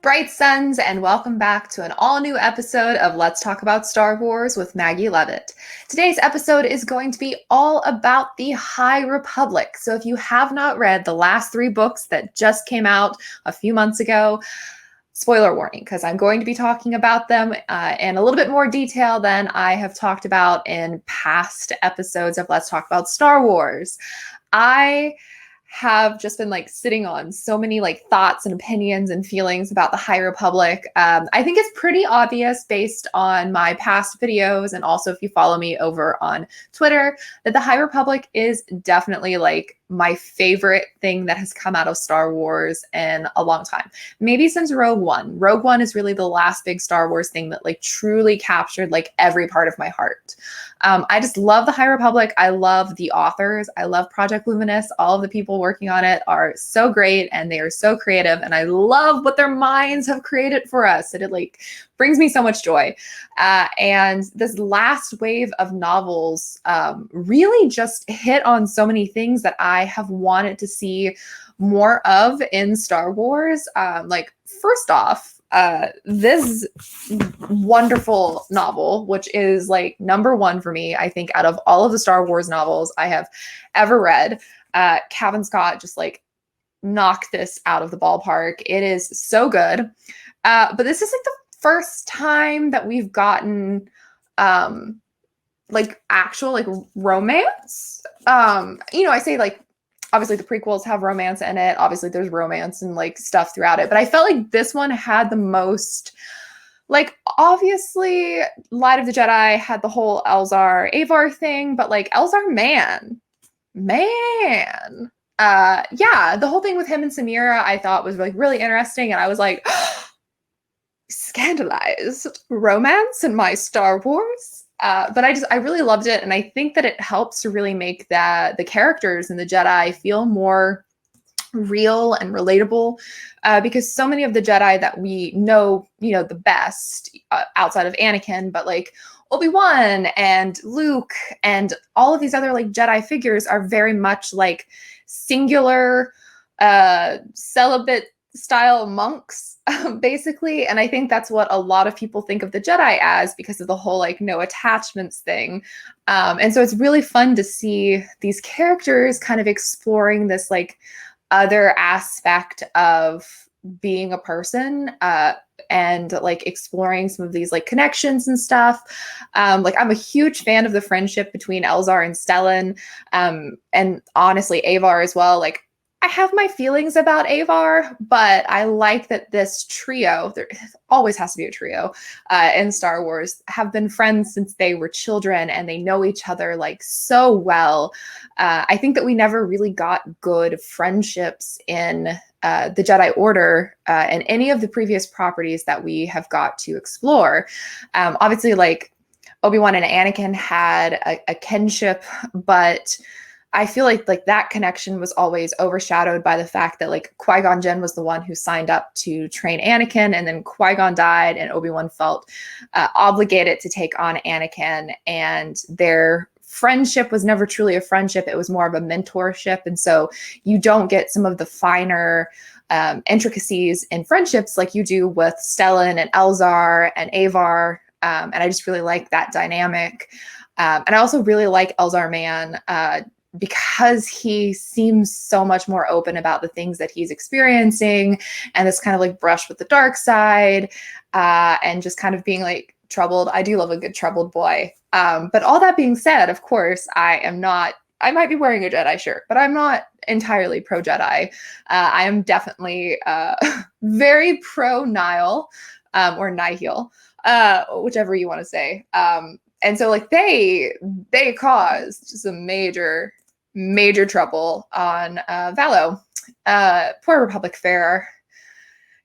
Bright suns, and welcome back to an all-new episode of Let's Talk About Star Wars with Maggie Levitt. Today's episode is going to be all about the High Republic. So if you have not read the last 3 books that just came out a few months ago, spoiler warning, because I'm going to be talking about them in a little bit more detail than I have talked about in past episodes of Let's Talk About Star Wars. I have just been sitting on so many thoughts and opinions and feelings about the High Republic. I think it's pretty obvious based on my past videos, and also if you follow me over on Twitter, that the High Republic is definitely my favorite thing that has come out of Star Wars in a long time. Maybe since Rogue One. Rogue One is really the last big Star Wars thing that truly captured every part of my heart. I just love the High Republic. I love the authors. I love Project Luminous. All of the people working on it are so great and they are so creative. And I love what their minds have created for us. And it brings me so much joy. And this last wave of novels really just hit on so many things that I have wanted to see more of in Star Wars. First off, this wonderful novel, which is #1 for me, I think, out of all of the Star Wars novels I have ever read. Cavan Scott just knocked this out of the ballpark. It is so good. But this is the first time that we've gotten actual romance. I say obviously the prequels have romance in it. Obviously there's romance and stuff throughout it, but I felt this one had the most, obviously Light of the Jedi had the whole Elzar Avar thing, but Elzar man. Yeah, the whole thing with him and Samira I thought was really interesting, and I was scandalized romance in my Star Wars. But I really loved it, and I think that it helps to really make the characters and the Jedi feel more real and relatable, because so many of the Jedi that we know, the best outside of Anakin, but Obi-Wan and Luke and all of these other Jedi figures are very much singular, celibate style monks, basically. And I think that's what a lot of people think of the Jedi as, because of the whole no attachments thing. And so it's really fun to see these characters kind of exploring this other aspect of being a person, and exploring some of these connections and stuff. I'm a huge fan of the friendship between Elzar and Stellan, and honestly Avar as well. I have my feelings about Avar, but I like that this trio, there always has to be a trio in Star Wars, have been friends since they were children, and they know each other so well. I think that we never really got good friendships in the Jedi Order and any of the previous properties that we have got to explore. Obviously, Obi-Wan and Anakin had a kinship, but I feel like that connection was always overshadowed by the fact that Qui-Gon Jinn was the one who signed up to train Anakin, and then Qui-Gon died, and Obi-Wan felt obligated to take on Anakin, and their friendship was never truly a friendship. It was more of a mentorship, and so you don't get some of the finer intricacies in friendships like you do with Stellan and Elzar and Avar, and I just really like that dynamic. And I also really like Elzar Man, because he seems so much more open about the things that he's experiencing, and this kind of brush with the dark side, and just kind of being troubled. I do love a good troubled boy. But all that being said, of course, I might be wearing a Jedi shirt, but I'm not entirely pro Jedi. I am definitely very pro Nihil, or Nihil, whichever you want to say. And so they caused some major trouble on Valo. Poor Republic Fair.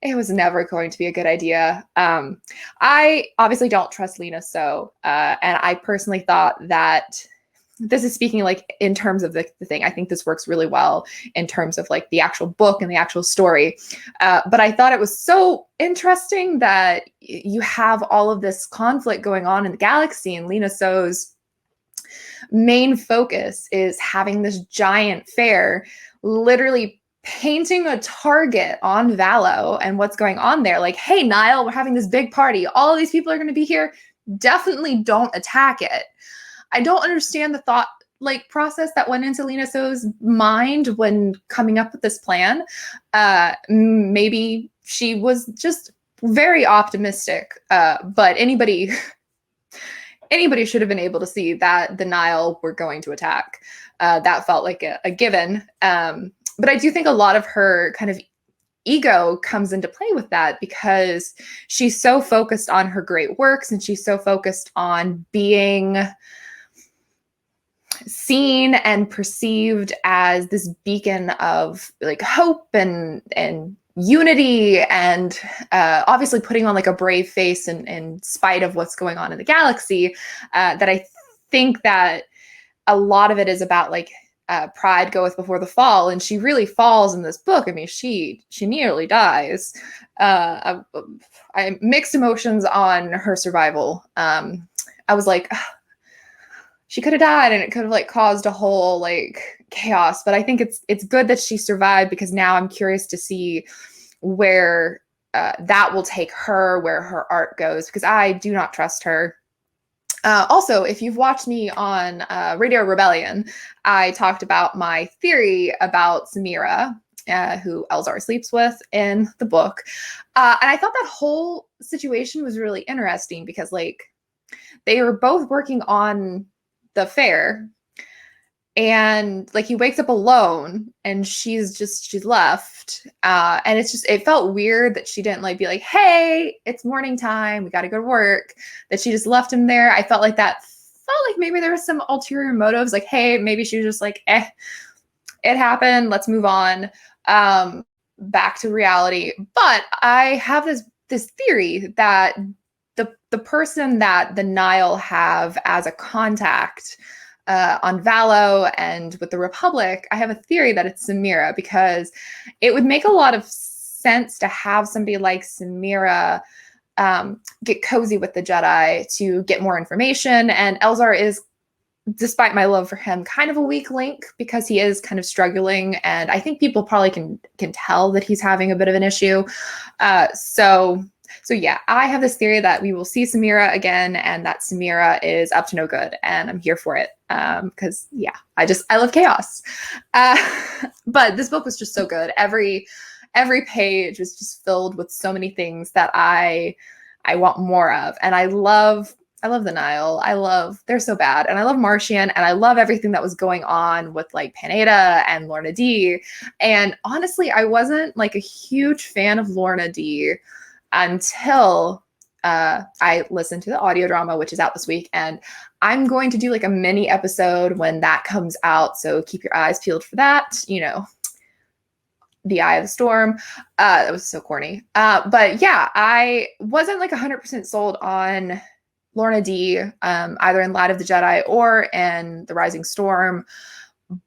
It was never going to be a good idea. I obviously don't trust Lena So, and I personally thought that this is speaking in terms of the thing. I think this works really well in terms of the actual book and the actual story. But I thought it was so interesting that you have all of this conflict going on in the galaxy, and Lena So's main focus is having this giant fair literally painting a target on Valo and what's going on there. Like, hey, Niall, we're having this big party. All of these people are going to be here. Definitely don't attack it. I don't understand the thought process that went into Lena So's mind when coming up with this plan. Maybe she was just very optimistic, but anybody should have been able to see that the Nile were going to attack. That felt like a given. But I do think a lot of her kind of ego comes into play with that, because she's so focused on her great works and she's so focused on being seen and perceived as this beacon of like hope and unity, and obviously putting on like a brave face in spite of what's going on in the galaxy, that I think that a lot of it is about like pride goeth before the fall, and she really falls in this book. I mean, she nearly dies. I mixed emotions on her survival. I was like, she could have died and it could have like caused a whole like chaos, but I think it's good that she survived, because now I'm curious to see where that will take her, where her art goes, because I do not trust her. Also, if you've watched me on Radio Rebellion, I talked about my theory about Samira, who Elzar sleeps with in the book. And I thought that whole situation was really interesting, because like they were both working on the fair, and like he wakes up alone and she's left, and it felt weird that she didn't like be like, hey, it's morning time, we got to go to work, that she just left him there. I felt like maybe there was some ulterior motives, like, hey, maybe she was just like, it happened, let's move on, back to reality. But I have this theory that the person that the Nile have as a contact on Valo and with the Republic, I have a theory that it's Samira, because it would make a lot of sense to have somebody like Samira get cozy with the Jedi to get more information. And Elzar is, despite my love for him, kind of a weak link, because he is kind of struggling, and I think people probably can tell that he's having a bit of an issue. So yeah, I have this theory that we will see Samira again, and that Samira is up to no good, and I'm here for it. Because yeah, I love chaos. But this book was just so good. Every page was just filled with so many things that I want more of. And I love the Nile. They're so bad. And I love Marchion, and I love everything that was going on with like Panetta and Lorna D. And honestly, I wasn't like a huge fan of Lorna D until I listened to the audio drama, which is out this week, and I'm going to do like a mini episode when that comes out. So keep your eyes peeled for that. You know, the Eye of the Storm. That was so corny. But yeah, I wasn't like 100% sold on Lorna D, either in Light of the Jedi or in The Rising Storm.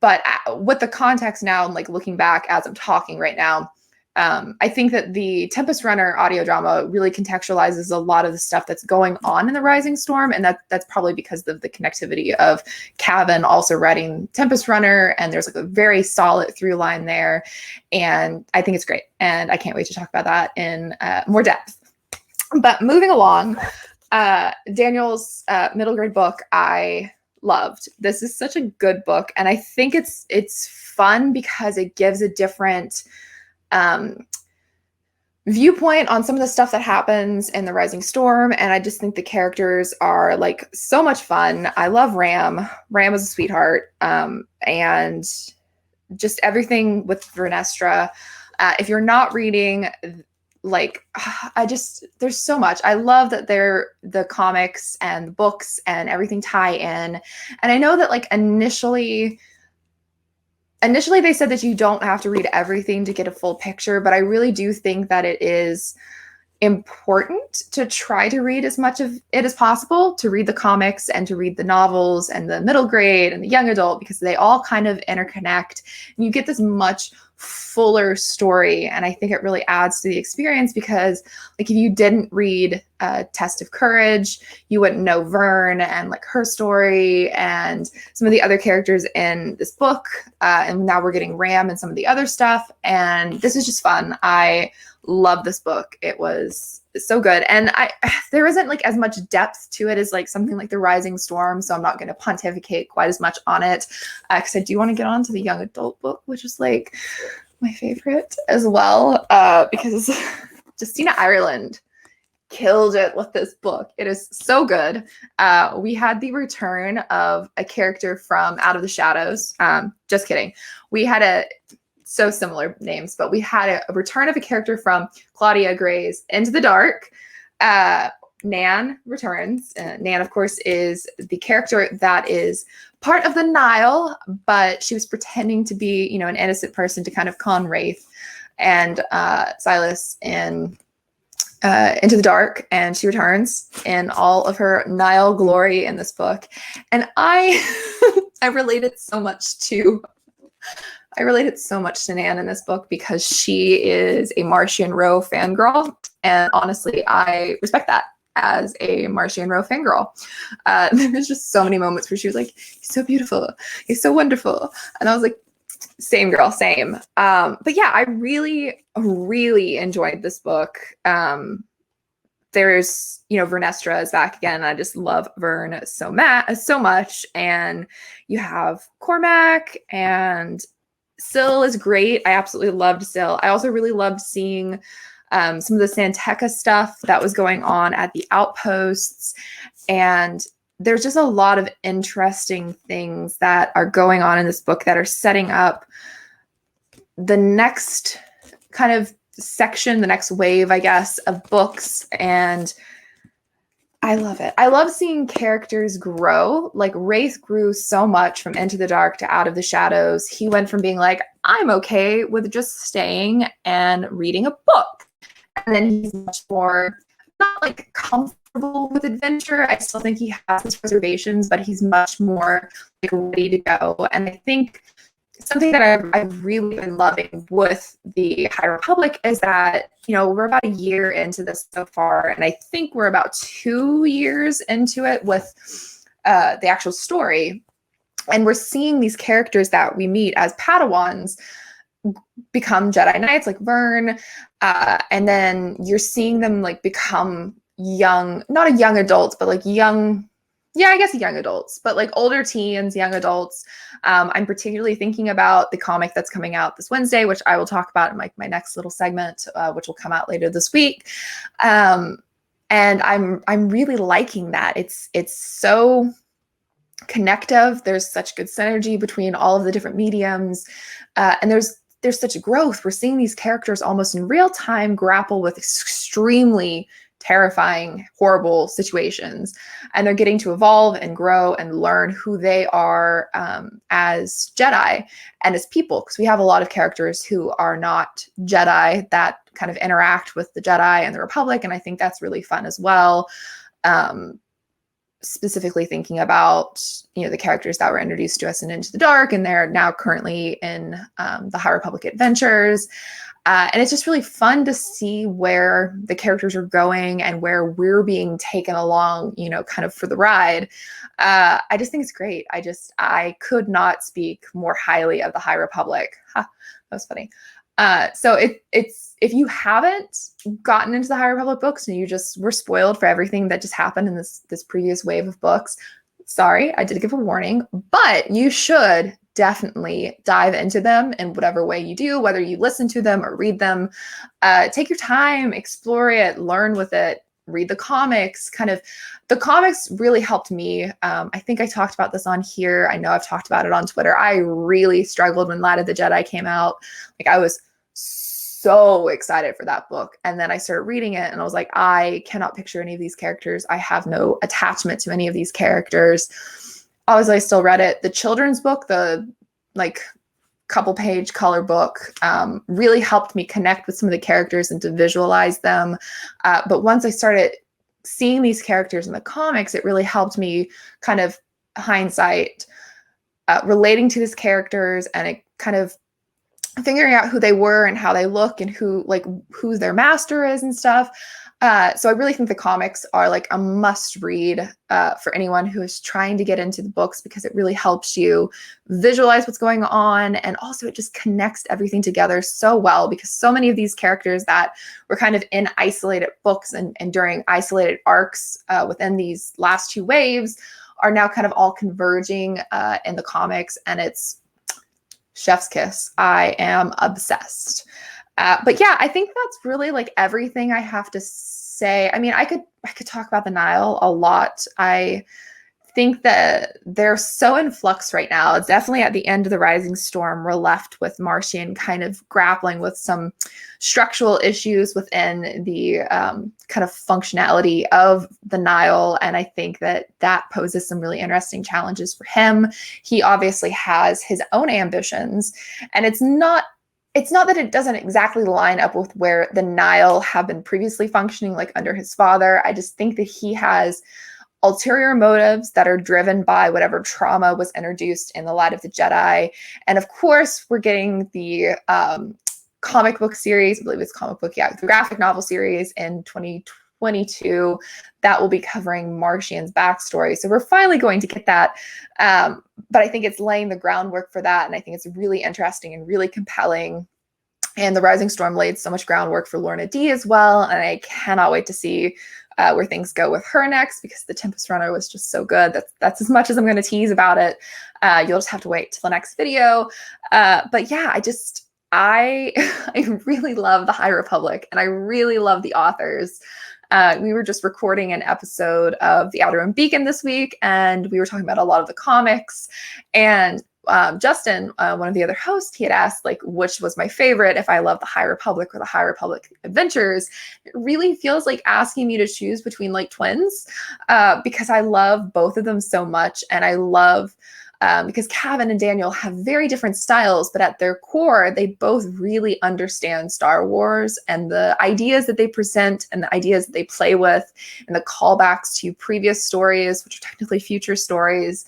But with the context now, and like looking back as I'm talking right now, I think that the Tempest Runner audio drama really contextualizes a lot of the stuff that's going on in The Rising Storm, and that's probably because of the connectivity of Cavan also writing Tempest Runner, and there's like a very solid through line there, and I think it's great, and I can't wait to talk about that in more depth. But moving along, Daniel's middle grade book I loved. This is such a good book, and I think it's fun because it gives a different viewpoint on some of the stuff that happens in The Rising Storm, and I just think the characters are like so much fun. I love Ram. Ram is a sweetheart, and just everything with Vernestra. If you're not reading, like, there's so much. I love that the comics and the books and everything tie in, and I know that like initially they said that you don't have to read everything to get a full picture, but I really do think that it is important to try to read as much of it as possible, to read the comics and to read the novels and the middle grade and the young adult, because they all kind of interconnect, and you get this much fuller story. And I think it really adds to the experience because like if you didn't read Test of Courage, you wouldn't know Vern and like her story and some of the other characters in this book. And now we're getting Ram and some of the other stuff. And this is just fun. I love this book. It was so good. And there isn't like as much depth to it as like something like The Rising Storm. So I'm not going to pontificate quite as much on it because I do want to get on to the young adult book, which is like my favorite as well, because Justina Ireland killed it with this book. It is so good. We had the return of a character from Out of the Shadows. Just kidding. We had so similar names, but we had a return of a character from Claudia Gray's Into the Dark. Nan returns. Nan, of course, is the character that is part of the Nile, but she was pretending to be, you know, an innocent person to kind of con Wraith and Silas in Into the Dark, and she returns in all of her Nile glory in this book. And I related so much to Nan in this book because she is a Marchion Ro fangirl. And honestly, I respect that as a Marchion Ro fangirl. There's just so many moments where she was like, he's so beautiful, he's so wonderful. And I was like, same girl, same. But yeah, I really, really enjoyed this book. There's, you know, Vernestra is back again. I just love Vern so much. And you have Cormac, and Syl is great. I absolutely loved Syl. I also really loved seeing some of the Santeca stuff that was going on at the outposts. And there's just a lot of interesting things that are going on in this book that are setting up the next kind of section, the next wave, I guess, of books. And I love it. I love seeing characters grow. Like Wraith grew so much from Into the Dark to Out of the Shadows. He went from being like, I'm okay with just staying and reading a book. And then he's much more not like comfortable with adventure. I still think he has his reservations, but he's much more like ready to go. And I think something that I've really been loving with the High Republic is that, you know, we're about a year into this so far, and I think we're about 2 years into it with the actual story. And we're seeing these characters that we meet as Padawans become Jedi Knights, like Vern, and then you're seeing them like become young, not a young adults, but like young, yeah, I guess young adults, but like older teens, young adults. I'm particularly thinking about the comic that's coming out this Wednesday, which I will talk about in my next little segment, which will come out later this week. And I'm really liking that. It's so connective. There's such good synergy between all of the different mediums, and there's such growth. We're seeing these characters almost in real time grapple with extremely terrifying, horrible situations, and they're getting to evolve and grow and learn who they are as Jedi and as people, because we have a lot of characters who are not Jedi that kind of interact with the Jedi and the Republic, and I think that's really fun as well. Specifically thinking about, you know, the characters that were introduced to us in Into the Dark, and they're now currently in the High Republic Adventures. And it's just really fun to see where the characters are going and where we're being taken along, you know, kind of for the ride. I just think it's great. I could not speak more highly of the High Republic. Ha, that was funny. So it's if you haven't gotten into the High Republic books and you just were spoiled for everything that just happened in this previous wave of books, sorry, I did give a warning, but you should definitely dive into them in whatever way you do, whether you listen to them or read them. Take your time, explore it, learn with it, read the comics. Kind of, the comics really helped me. I think I talked about this on here. I know I've talked about it on Twitter. I really struggled when Light of the Jedi came out. Like, I was so excited for that book. And then I started reading it and I was like, I cannot picture any of these characters. I have no attachment to any of these characters. Obviously, I still read it. The children's book, the like couple page color book, really helped me connect with some of the characters and to visualize them. But once I started seeing these characters in the comics, it really helped me kind of hindsight relating to these characters, and it kind of figuring out who they were and how they look and who their master is and stuff. So I really think the comics are like a must read for anyone who is trying to get into the books, because it really helps you visualize what's going on. And also it just connects everything together so well, because so many of these characters that were kind of in isolated books and during isolated arcs within these last two waves are now kind of all converging in the comics, and it's chef's kiss. I am obsessed. But yeah, I think that's really like everything I have to say. I mean, I could talk about the Nile a lot. I think that they're so in flux right now. It's definitely at the end of the Rising Storm, we're left with Marchion kind of grappling with some structural issues within the kind of functionality of the Nile. And I think that that poses some really interesting challenges for him. He obviously has his own ambitions, and it's not that it doesn't exactly line up with where the Nile have been previously functioning, like under his father. I just think that he has ulterior motives that are driven by whatever trauma was introduced in the Light of the Jedi. And of course, we're getting the comic book series, I believe it's the graphic novel series in 2022 that will be covering Marchion's backstory. So we're finally going to get that. But I think it's laying the groundwork for that. And I think it's really interesting and really compelling. And the Rising Storm laid so much groundwork for Lorna D as well. And I cannot wait to see where things go with her next, because the Tempest Runner was just so good. That's as much as I'm going to tease about it. You'll just have to wait till the next video. But yeah, I really love the High Republic, and I really love the authors. We were just recording an episode of The Outer Rim Beacon this week, and we were talking about a lot of the comics. And Justin, one of the other hosts, he had asked like which was my favorite, if I love the High Republic or the High Republic Adventures. It really feels like asking me to choose between like twins, because I love both of them so much. And I love because Cavan and Daniel have very different styles, but at their core, they both really understand Star Wars and the ideas that they present and the ideas that they play with, and the callbacks to previous stories, which are technically future stories,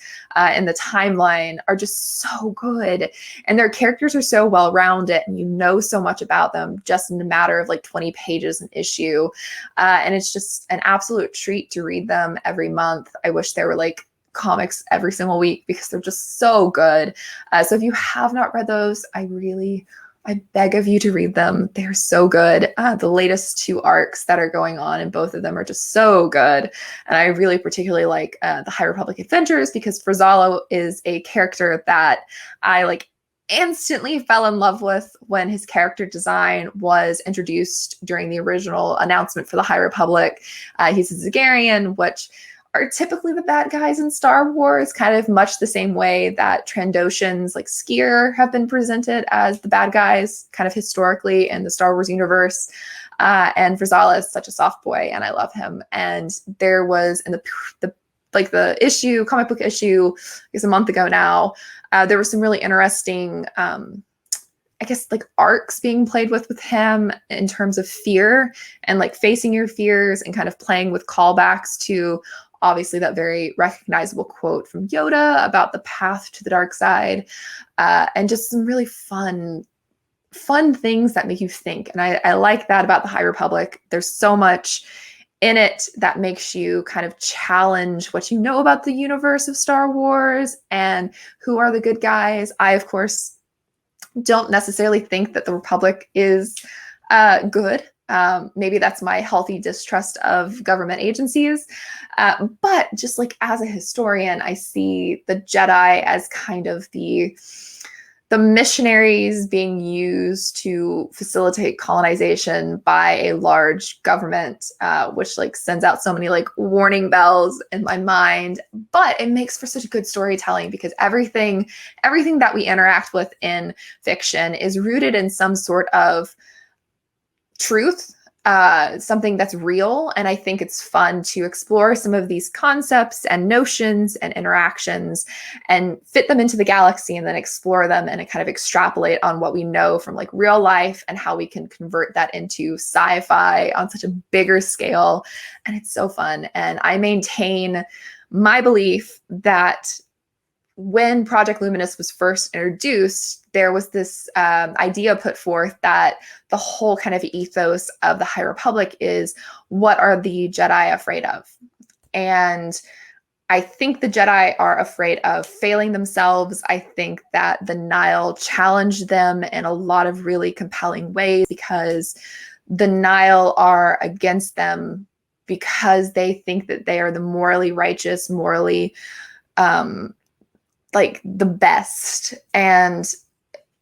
in the timeline are just so good. And their characters are so well-rounded, and you know so much about them just in a matter of like 20 pages an issue. And it's just an absolute treat to read them every month. I wish there were like comics every single week, because they're just so good. So if you have not read those, I beg of you to read them. They're so good. The latest two arcs that are going on in both of them are just so good. And I really particularly like the High Republic Adventures, because Frazalo is a character that I like instantly fell in love with when his character design was introduced during the original announcement for the High Republic. He's a Zagarian, which are typically the bad guys in Star Wars, kind of much the same way that Trandoshans like Skier have been presented as the bad guys kind of historically in the Star Wars universe. And Frazala is such a soft boy, and I love him. And there was in the issue, comic book issue, I guess a month ago now, there were some really interesting I guess like arcs being played with him in terms of fear and like facing your fears, and kind of playing with callbacks to obviously that very recognizable quote from Yoda about the path to the dark side, and just some really fun things that make you think. And I like that about the High Republic. There's so much in it that makes you kind of challenge what you know about the universe of Star Wars and who are the good guys. I, of course, don't necessarily think that the Republic is good. Maybe that's my healthy distrust of government agencies. But just like as a historian, I see the Jedi as kind of the missionaries being used to facilitate colonization by a large government, which like sends out so many like warning bells in my mind. But it makes for such good storytelling, because everything that we interact with in fiction is rooted in some sort of truth, something that's real. And I think it's fun to explore some of these concepts and notions and interactions and fit them into the galaxy, and then explore them and kind of extrapolate on what we know from like real life and how we can convert that into sci-fi on such a bigger scale. And it's so fun. And I maintain my belief that when Project Luminous was first introduced, there was this idea put forth that the whole kind of ethos of the High Republic is, what are the Jedi afraid of? And I think the Jedi are afraid of failing themselves. I think that the Nihil challenged them in a lot of really compelling ways, because the Nihil are against them because they think that they are the morally righteous, morally like the best. And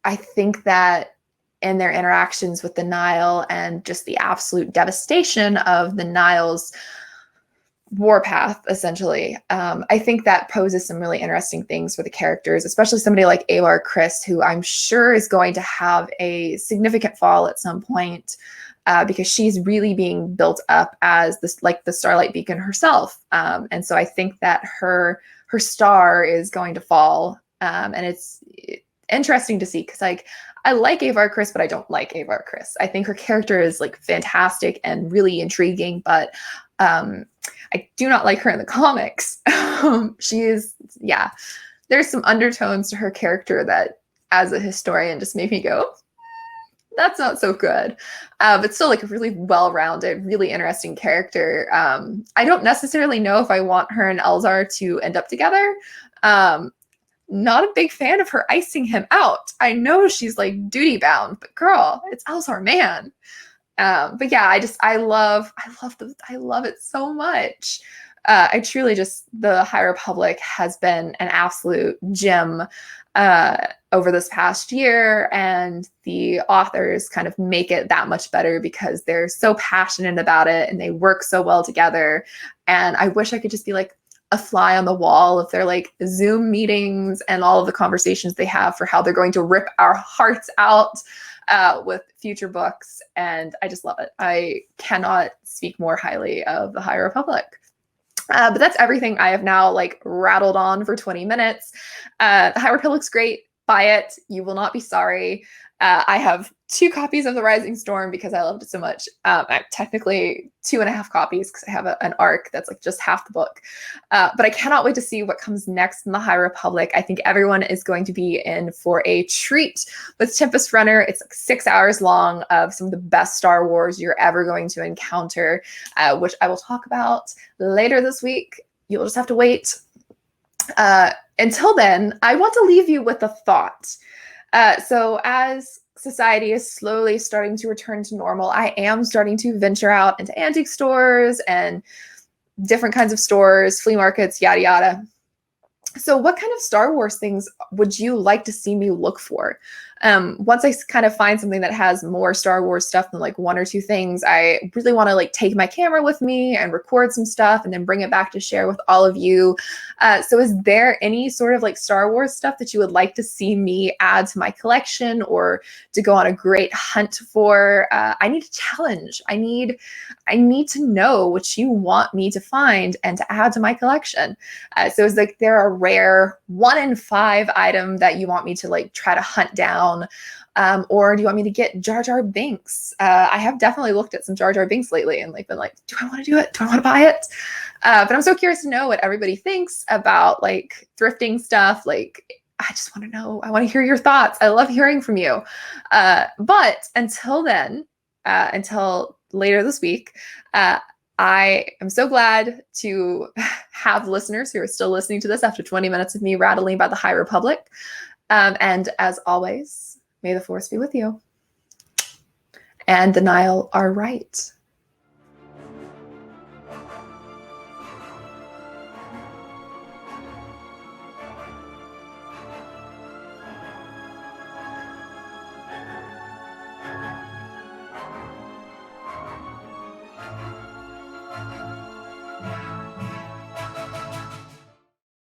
I think that in their interactions with the Nihil and just the absolute devastation of the Nihil's warpath, essentially, I think that poses some really interesting things for the characters, especially somebody like Avar Kriss, who I'm sure is going to have a significant fall at some point, because she's really being built up as this, like the Starlight Beacon herself. And so I think that her star is going to fall. And it's interesting to see, because like I like Avar Kriss, but I don't like Avar Kriss. I think her character is like fantastic and really intriguing, but I do not like her in the comics. She is, yeah, there's some undertones to her character that as a historian just made me go, that's not so good. But still like a really well-rounded, really interesting character. I don't necessarily know if I want her and Elzar to end up together. Not a big fan of her icing him out. I know she's like duty bound, but girl, it's Elzar, man. But yeah, I love it so much. I truly just, the High Republic has been an absolute gem over this past year, and the authors kind of make it that much better because they're so passionate about it and they work so well together. And I wish I could just be like a fly on the wall of their like Zoom meetings and all of the conversations they have for how they're going to rip our hearts out with future books. And I just love it. I cannot speak more highly of the High Republic. But that's everything I have now like rattled on for 20 minutes. The High Republic's great. Buy it. You will not be sorry. I have 2 copies of The Rising Storm because I loved it so much. Technically 2.5 copies because I have an arc that's like just half the book. But I cannot wait to see what comes next in the High Republic. I think everyone is going to be in for a treat with Tempest Runner. It's like 6 hours long of some of the best Star Wars you're ever going to encounter, which I will talk about later this week. You'll just have to wait. Until then, I want to leave you with a thought. So as society is slowly starting to return to normal, I am starting to venture out into antique stores and different kinds of stores, flea markets, yada, yada. So what kind of Star Wars things would you like to see me look for? Once I kind of find something that has more Star Wars stuff than like 1 or 2 things, I really want to like take my camera with me and record some stuff and then bring it back to share with all of you. So is there any sort of like Star Wars stuff that you would like to see me add to my collection or to go on a great hunt for? I need a challenge. I need to know what you want me to find and to add to my collection. So it's like there are rare 1 in 5 item that you want me to like try to hunt down, or do you want me to get Jar Jar Binks? I have definitely looked at some Jar Jar Binks lately and like been like, do I want to do it? Do I want to buy it? But I'm so curious to know what everybody thinks about like thrifting stuff. Like, I just want to know. I want to hear your thoughts. I love hearing from you. But until then, until later this week, I am so glad to have listeners who are still listening to this after 20 minutes of me rattling about the High Republic. And as always, may the Force be with you. And the Nihil are right.